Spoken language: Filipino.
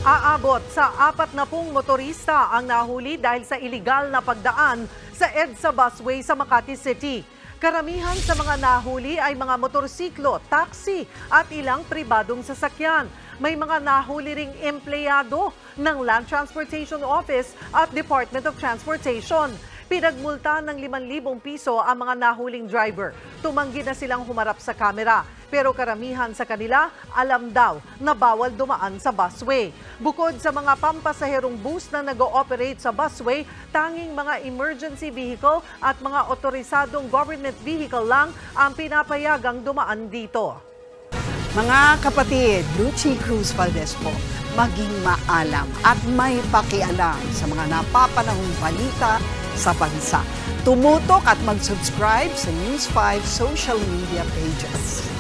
Aabot sa 40 motorista ang nahuli dahil sa iligal na pagdaan sa EDSA busway sa Makati City. Karamihan sa mga nahuli ay mga motorsiklo, taxi at ilang pribadong sasakyan. May mga nahuli ring empleyado ng Land Transportation Office at Department of Transportation. Pinagmulta ng 5,000 piso ang mga nahuling driver. Tumanggi na silang humarap sa kamera. Pero karamihan sa kanila, alam daw na bawal dumaan sa busway. Bukod sa mga pampasaherong bus na nag-ooperate sa busway, tanging mga emergency vehicle at mga otorisadong government vehicle lang ang pinapayagang dumaan dito. Mga kapatid, Lucy Cruz Valdez po, maging maalam at may pakialam sa mga napapanahong balita sa bansa. Tumutok at mag-subscribe sa News 5 social media pages.